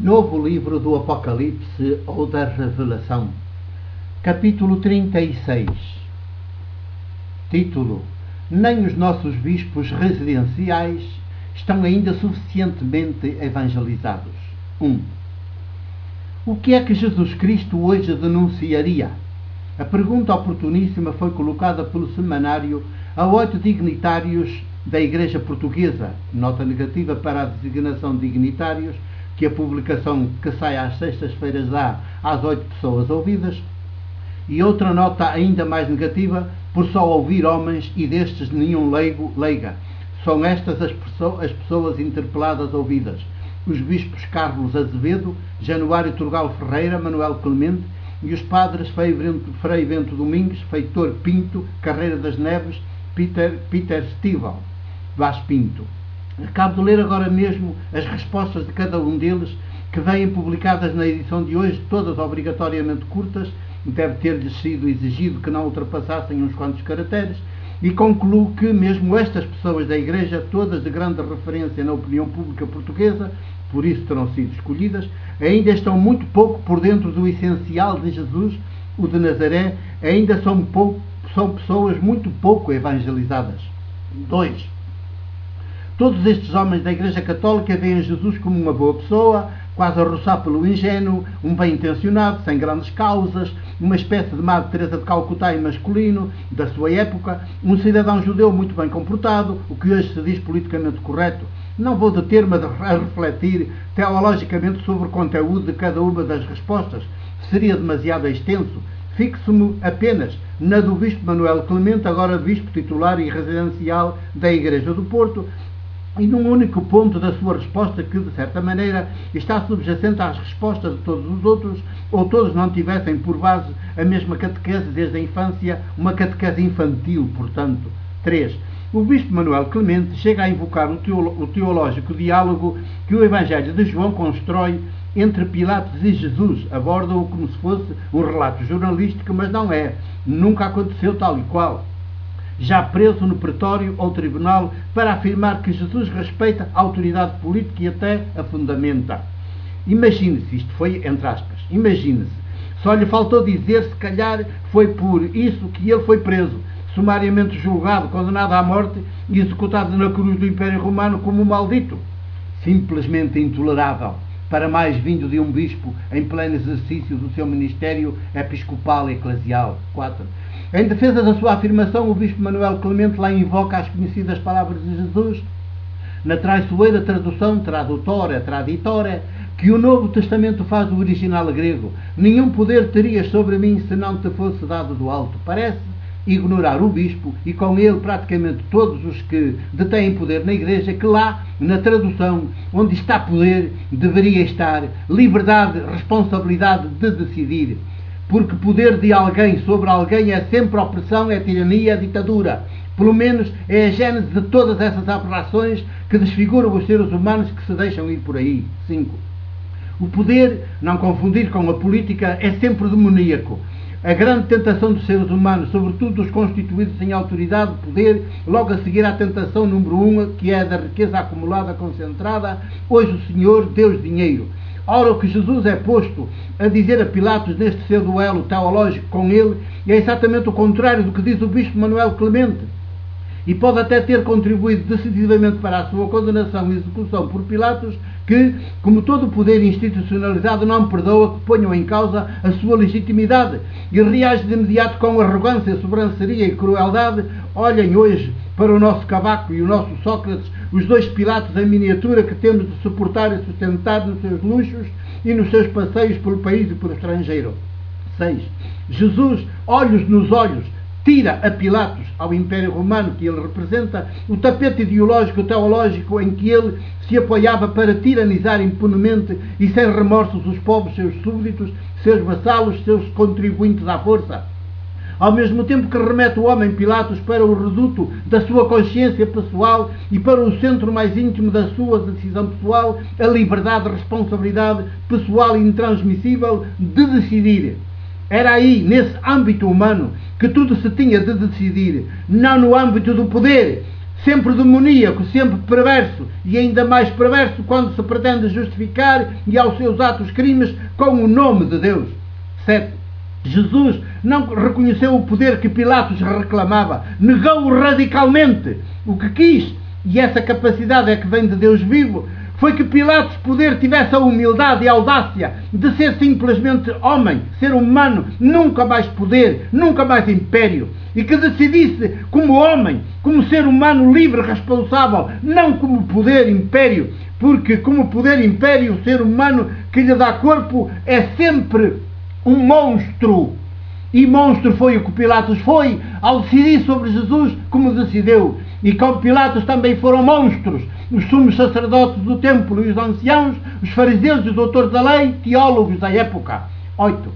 Novo livro do Apocalipse ou da Revelação, capítulo 36. Título: Nem os nossos bispos residenciais estão ainda suficientemente evangelizados. 1. O que é que Jesus Cristo hoje denunciaria? A pergunta oportuníssima foi colocada pelo semanário a 8 dignitários da Igreja Portuguesa, nota negativa para a designação de dignitários, que a publicação que sai às sextas-feiras dá às 8 pessoas ouvidas, e outra nota ainda mais negativa por só ouvir homens e destes nenhum leiga. São estas as pessoas interpeladas ouvidas: os bispos Carlos Azevedo, Januário Turgal Ferreira, Manuel Clemente, e os padres Frei Bento Domingues, Feitor Pinto, Carreira das Neves, Peter Stival, Vaz Pinto. Acabo de ler agora mesmo as respostas de cada um deles, que vêm publicadas na edição de hoje, todas obrigatoriamente curtas. Deve ter-lhes sido exigido que não ultrapassassem uns quantos caracteres, e concluo que mesmo estas pessoas da Igreja, todas de grande referência na opinião pública portuguesa, por isso terão sido escolhidas, ainda estão muito pouco por dentro do essencial de Jesus, o de Nazaré, ainda são pessoas muito pouco evangelizadas. 2. Todos estes homens da Igreja Católica veem Jesus como uma boa pessoa, quase a roçar pelo ingênuo, um bem-intencionado, sem grandes causas, uma espécie de Madre Teresa de Calcutá masculino da sua época, um cidadão judeu muito bem comportado, o que hoje se diz politicamente correto. Não vou deter-me a refletir teologicamente sobre o conteúdo de cada uma das respostas, seria demasiado extenso. Fixo-me apenas na do Bispo Manuel Clemente, agora Bispo titular e residencial da Igreja do Porto, e num único ponto da sua resposta que, de certa maneira, está subjacente às respostas de todos os outros, ou todos não tivessem por base a mesma catequese desde a infância, uma catequese infantil, portanto. 3. O Bispo Manuel Clemente chega a invocar o teológico diálogo que o Evangelho de João constrói entre Pilatos e Jesus. Aborda-o como se fosse um relato jornalístico, mas não é. Nunca aconteceu tal e qual. Já preso no pretório ou tribunal para afirmar que Jesus respeita a autoridade política e até a fundamenta. Imagine-se, isto foi entre aspas, imagine-se, só lhe faltou dizer, se calhar foi por isso que ele foi preso, sumariamente julgado, condenado à morte e executado na cruz do Império Romano como um maldito. Simplesmente intolerável, para mais vindo de um bispo em pleno exercício do seu ministério episcopal e eclesial. 4. Em defesa da sua afirmação, o Bispo Manuel Clemente lá invoca as conhecidas palavras de Jesus, na traiçoeira tradução traditória, que o Novo Testamento faz do original grego: nenhum poder terias sobre mim se não te fosse dado do alto. Parece ignorar o Bispo, e com ele praticamente todos os que detêm poder na Igreja, que lá, na tradução, onde está poder, deveria estar liberdade, responsabilidade de decidir. Porque poder de alguém sobre alguém é sempre opressão, é tirania, é ditadura. Pelo menos é a gênese de todas essas aberrações que desfiguram os seres humanos que se deixam ir por aí. 5. O poder, não confundir com a política, é sempre demoníaco. A grande tentação dos seres humanos, sobretudo dos constituídos em autoridade, poder, logo a seguir à tentação número 1, que é a da riqueza acumulada, concentrada: hoje o Senhor, Deus, dinheiro. Ora, o que Jesus é posto a dizer a Pilatos neste seu duelo teológico com ele é exatamente o contrário do que diz o Bispo Manuel Clemente, e pode até ter contribuído decisivamente para a sua condenação e execução por Pilatos, que, como todo o poder institucionalizado, não perdoa que ponham em causa a sua legitimidade e reage de imediato com arrogância, sobranceria e crueldade. Olhem hoje para o nosso Cavaco e o nosso Sócrates, os dois Pilatos em miniatura que temos de suportar e sustentar nos seus luxos e nos seus passeios pelo país e pelo estrangeiro. 6. Jesus, olhos nos olhos, tira a Pilatos, ao Império Romano que ele representa, o tapete ideológico teológico em que ele se apoiava para tiranizar impunemente e sem remorsos os povos, seus súbditos, seus vassalos, seus contribuintes à força. Ao mesmo tempo que remete o homem Pilatos para o reduto da sua consciência pessoal e para o centro mais íntimo da sua decisão pessoal, a liberdade, responsabilidade pessoal e intransmissível de decidir. Era aí, nesse âmbito humano, que tudo se tinha de decidir, não no âmbito do poder, sempre demoníaco, sempre perverso, e ainda mais perverso quando se pretende justificar e aos seus atos crimes com o nome de Deus. 7. Jesus não reconheceu o poder que Pilatos reclamava, negou-o radicalmente. O que quis, e essa capacidade é que vem de Deus vivo, foi que Pilatos tivesse a humildade e a audácia de ser simplesmente homem, ser humano, nunca mais poder, nunca mais império, e que decidisse como homem, como ser humano livre, responsável, não como poder, império, porque como poder, império, o ser humano que lhe dá corpo é sempre um monstro. E monstro foi o que Pilatos foi ao decidir sobre Jesus como decidiu. E com Pilatos também foram monstros os sumos sacerdotes do templo e os anciãos, os fariseus e os doutores da lei, teólogos da época. 8.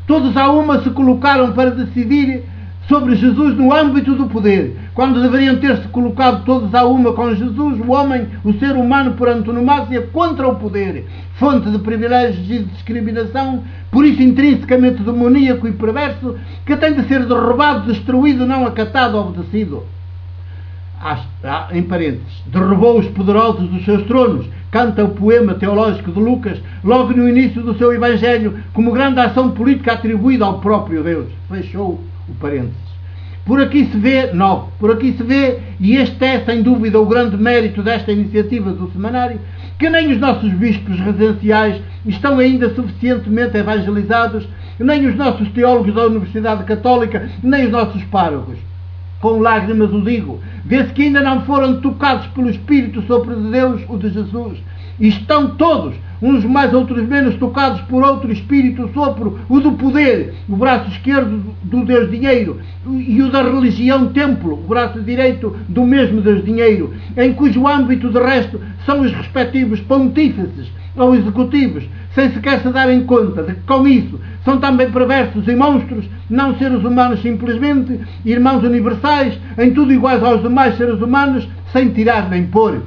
Todos a uma se colocaram para decidir sobre Jesus no âmbito do poder, quando deveriam ter-se colocado todos a uma com Jesus, o homem, o ser humano por antonomasia, contra o poder, fonte de privilégios e de discriminação, por isso intrinsecamente demoníaco e perverso, que tem de ser derrubado, destruído, não acatado, obedecido. Em parênteses, derrubou os poderosos dos seus tronos, canta o poema teológico de Lucas, logo no início do seu Evangelho, como grande ação política atribuída ao próprio Deus. Fechou o parênteses. Por aqui se vê, 9, por aqui se vê, e este é sem dúvida o grande mérito desta iniciativa do semanário, que nem os nossos bispos residenciais estão ainda suficientemente evangelizados, nem os nossos teólogos da Universidade Católica, nem os nossos párocos. Com lágrimas o digo, vê-se que ainda não foram tocados pelo Espírito sopro de Deus, o de Jesus, e estão todos, uns mais outros menos, tocados por outro Espírito sopro, o do poder, o braço esquerdo do Deus Dinheiro, e o da religião templo, o braço direito do mesmo Deus Dinheiro, em cujo âmbito de resto são os respectivos pontífices ou executivos, sem sequer se darem conta de que com isso são também perversos e monstros, não seres humanos simplesmente, irmãos universais, em tudo iguais aos demais seres humanos, sem tirar nem pôr.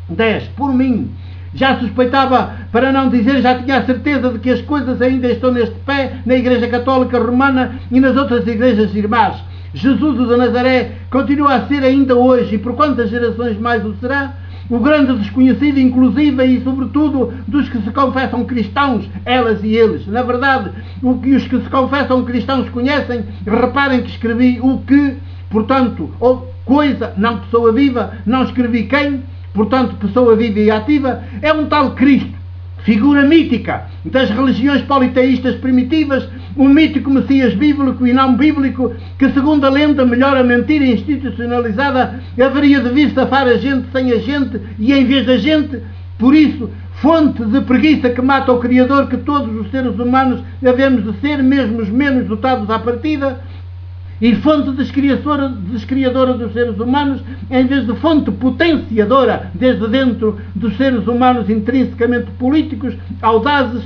10. Por mim, já suspeitava, para não dizer, já tinha a certeza de que as coisas ainda estão neste pé na Igreja Católica Romana e nas outras igrejas irmãs. Jesus o de Nazaré continua a ser ainda hoje, e por quantas gerações mais o será, o grande desconhecido, inclusive e sobretudo dos que se confessam cristãos, elas e eles. Na verdade, o que os que se confessam cristãos conhecem, reparem que escrevi o que, portanto, ou coisa, não pessoa viva, não escrevi quem, portanto, pessoa viva e ativa, é um tal Cristo, figura mítica das religiões politeístas primitivas, um mítico Messias bíblico e não bíblico, que segundo a lenda, melhor a mentira institucionalizada, haveria de vir safar a gente sem a gente e em vez da gente. Por isso, fonte de preguiça que mata o Criador que todos os seres humanos havemos de ser, mesmo os menos dotados à partida, e fonte descriadora dos seres humanos, em vez de fonte potenciadora desde dentro dos seres humanos intrinsecamente políticos, audazes,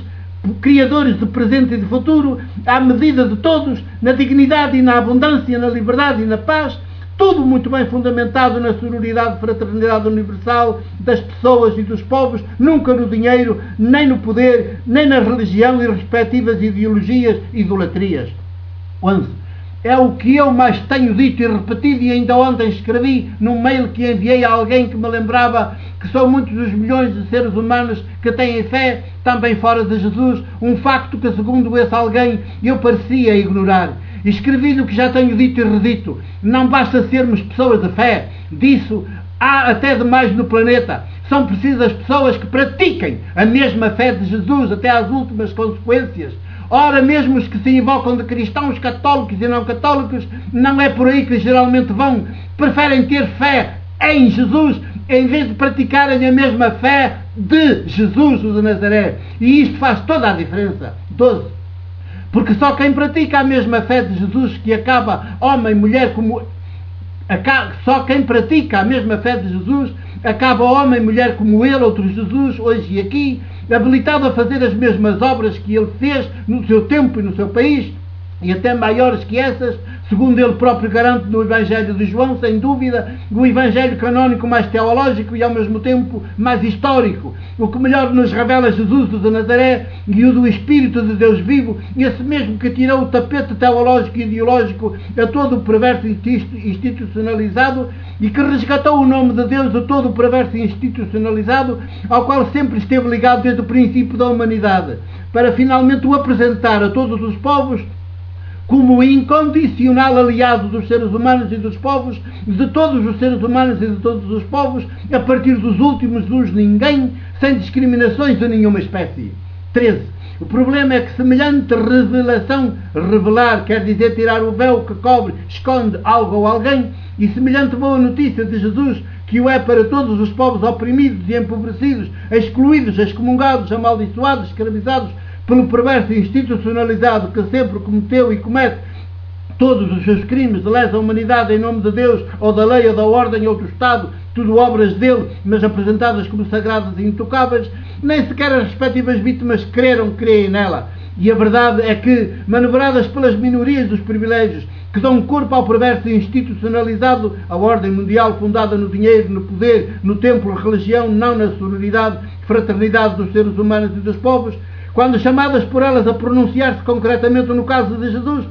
criadores de presente e de futuro, à medida de todos, na dignidade e na abundância, na liberdade e na paz, tudo muito bem fundamentado na sororidade e fraternidade universal das pessoas e dos povos, nunca no dinheiro, nem no poder, nem na religião e respectivas ideologias e idolatrias. 11. É o que eu mais tenho dito e repetido, e ainda ontem escrevi num mail que enviei a alguém que me lembrava que são muitos os milhões de seres humanos que têm fé, também fora de Jesus, um facto que, segundo esse alguém, eu parecia ignorar. Escrevi-lhe o que já tenho dito e redito. Não basta sermos pessoas de fé, disso há até demais no planeta. São precisas pessoas que pratiquem a mesma fé de Jesus até às últimas consequências. Ora, mesmo os que se invocam de cristãos católicos e não católicos, não é por aí que geralmente vão. Preferem ter fé em Jesus, em vez de praticarem a mesma fé de Jesus, o de Nazaré. E isto faz toda a diferença. 12. Porque só quem pratica a mesma fé de Jesus, que acaba homem, mulher, como... Só quem pratica a mesma fé de Jesus, acaba homem, mulher como ele, outro Jesus, hoje e aqui, habilitado a fazer as mesmas obras que ele fez no seu tempo e no seu país, e até maiores que essas, segundo ele próprio garante no Evangelho de João, sem dúvida, o Evangelho canónico mais teológico e ao mesmo tempo mais histórico, o que melhor nos revela Jesus de Nazaré e o do Espírito de Deus vivo, esse mesmo que tirou o tapete teológico e ideológico a todo o perverso institucionalizado e que resgatou o nome de Deus de todo o perverso institucionalizado, ao qual sempre esteve ligado desde o princípio da humanidade, para finalmente o apresentar a todos os povos como incondicional aliado dos seres humanos e dos povos, de todos os seres humanos e de todos os povos, a partir dos últimos dos ninguém, sem discriminações de nenhuma espécie. 13. O problema é que semelhante revelação, revelar quer dizer tirar o véu que cobre, esconde algo ou alguém, e semelhante boa notícia de Jesus, que o é para todos os povos oprimidos e empobrecidos, excluídos, excomungados, amaldiçoados, escravizados, pelo perverso institucionalizado que sempre cometeu e comete todos os seus crimes de lesa humanidade em nome de Deus, ou da lei, ou da ordem, ou do Estado, tudo obras dele, mas apresentadas como sagradas e intocáveis, nem sequer as respectivas vítimas creem nela. E a verdade é que, manobradas pelas minorias dos privilégios, que dão corpo ao perverso institucionalizado, a ordem mundial fundada no dinheiro, no poder, no templo, religião, não na sororidade, fraternidade dos seres humanos e dos povos, quando chamadas por elas a pronunciar-se concretamente no caso de Jesus,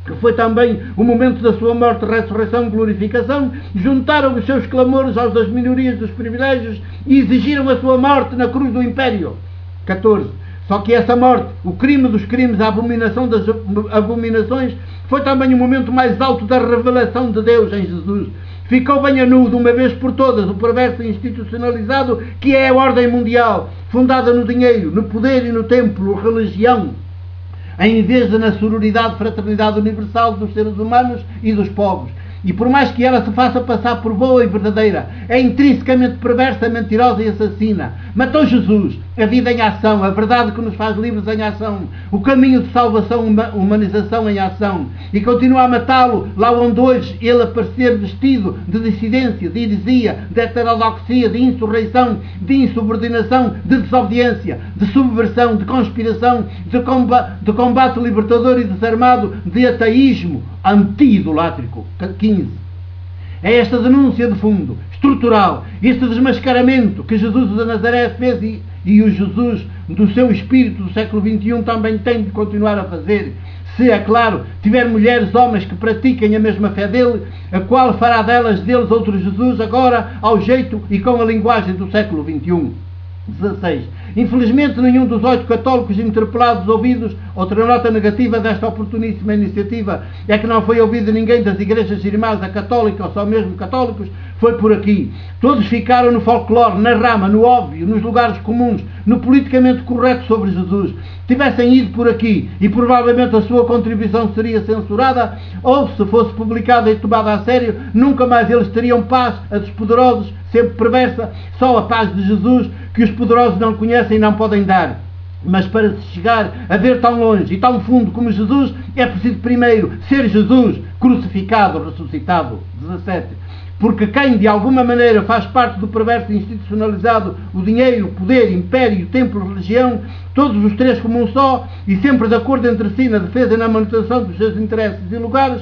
que foi também o momento da sua morte, ressurreição, glorificação, juntaram os seus clamores aos das minorias dos privilégios e exigiram a sua morte na cruz do Império. 14. Só que essa morte, o crime dos crimes, a abominação das abominações, foi também o momento mais alto da revelação de Deus em Jesus. Ficou bem a nu, de uma vez por todas, o perverso institucionalizado que é a ordem mundial, fundada no dinheiro, no poder e no templo, religião, em vez de na sororidade, fraternidade universal dos seres humanos e dos povos. E por mais que ela se faça passar por boa e verdadeira, é intrinsecamente perversa, mentirosa e assassina. Matou Jesus, a vida em ação, a verdade que nos faz livres em ação, o caminho de salvação, humanização em ação, e continua a matá-lo lá onde hoje ele aparecer vestido de dissidência, de heresia, de heterodoxia, de insurreição, de insubordinação, de desobediência, de subversão, de conspiração, de combate libertador e desarmado, de ateísmo anti-idolátrico. 15. É esta denúncia de fundo, estrutural, este desmascaramento que Jesus de Nazaré fez e o Jesus do seu espírito do século XXI também tem de continuar a fazer. Se, é claro, tiver mulheres, homens que pratiquem a mesma fé dele, a qual fará deles outro Jesus agora ao jeito e com a linguagem do século XXI. 16. Infelizmente, nenhum dos 8 católicos interpelados ouvidos, outra nota negativa desta oportuníssima iniciativa é que não foi ouvido ninguém das igrejas irmãs da católica, ou só mesmo católicos, foi por aqui. Todos ficaram no folclore, na rama, no óbvio, nos lugares comuns, no politicamente correto sobre Jesus. Tivessem ido por aqui e provavelmente a sua contribuição seria censurada, ou se fosse publicada e tomada a sério, nunca mais eles teriam paz, a dos poderosos, sempre perversa, só a paz de Jesus, que os poderosos não conhecem e não podem dar. Mas para se chegar a ver tão longe e tão fundo como Jesus, é preciso primeiro ser Jesus crucificado, ressuscitado. 17. Porque quem de alguma maneira faz parte do perverso institucionalizado, o dinheiro, o poder, o império, o templo, a religião, todos os três como um só, e sempre de acordo entre si na defesa e na manutenção dos seus interesses e lugares,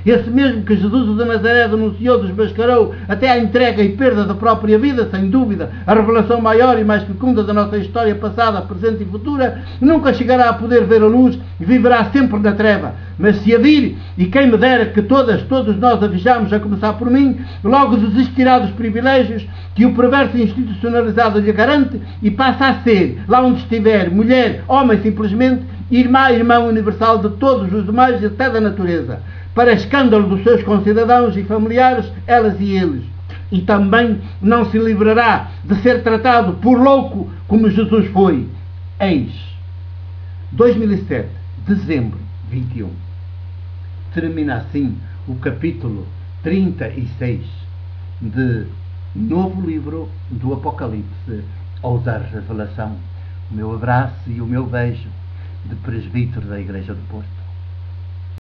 esse mesmo que Jesus de Nazaré denunciou, desmascarou, até à entrega e perda da própria vida, sem dúvida, a revelação maior e mais fecunda da nossa história passada, presente e futura, nunca chegará a poder ver a luz e viverá sempre na treva. Mas se a vir, e quem me dera que todos nós a vejamos, a começar por mim, logo desistirá dos privilégios que o perverso institucionalizado lhe garante e passa a ser, lá onde estiver, mulher, homem simplesmente, irmão universal de todos os demais e até da natureza, para escândalo dos seus concidadãos e familiares, elas e eles. E também não se livrará de ser tratado por louco como Jesus foi. Eis, 2007, dezembro 21. Termina assim o capítulo 36 de novo livro do Apocalipse ou da Revelação. O meu abraço e o meu beijo de presbítero da Igreja do Porto.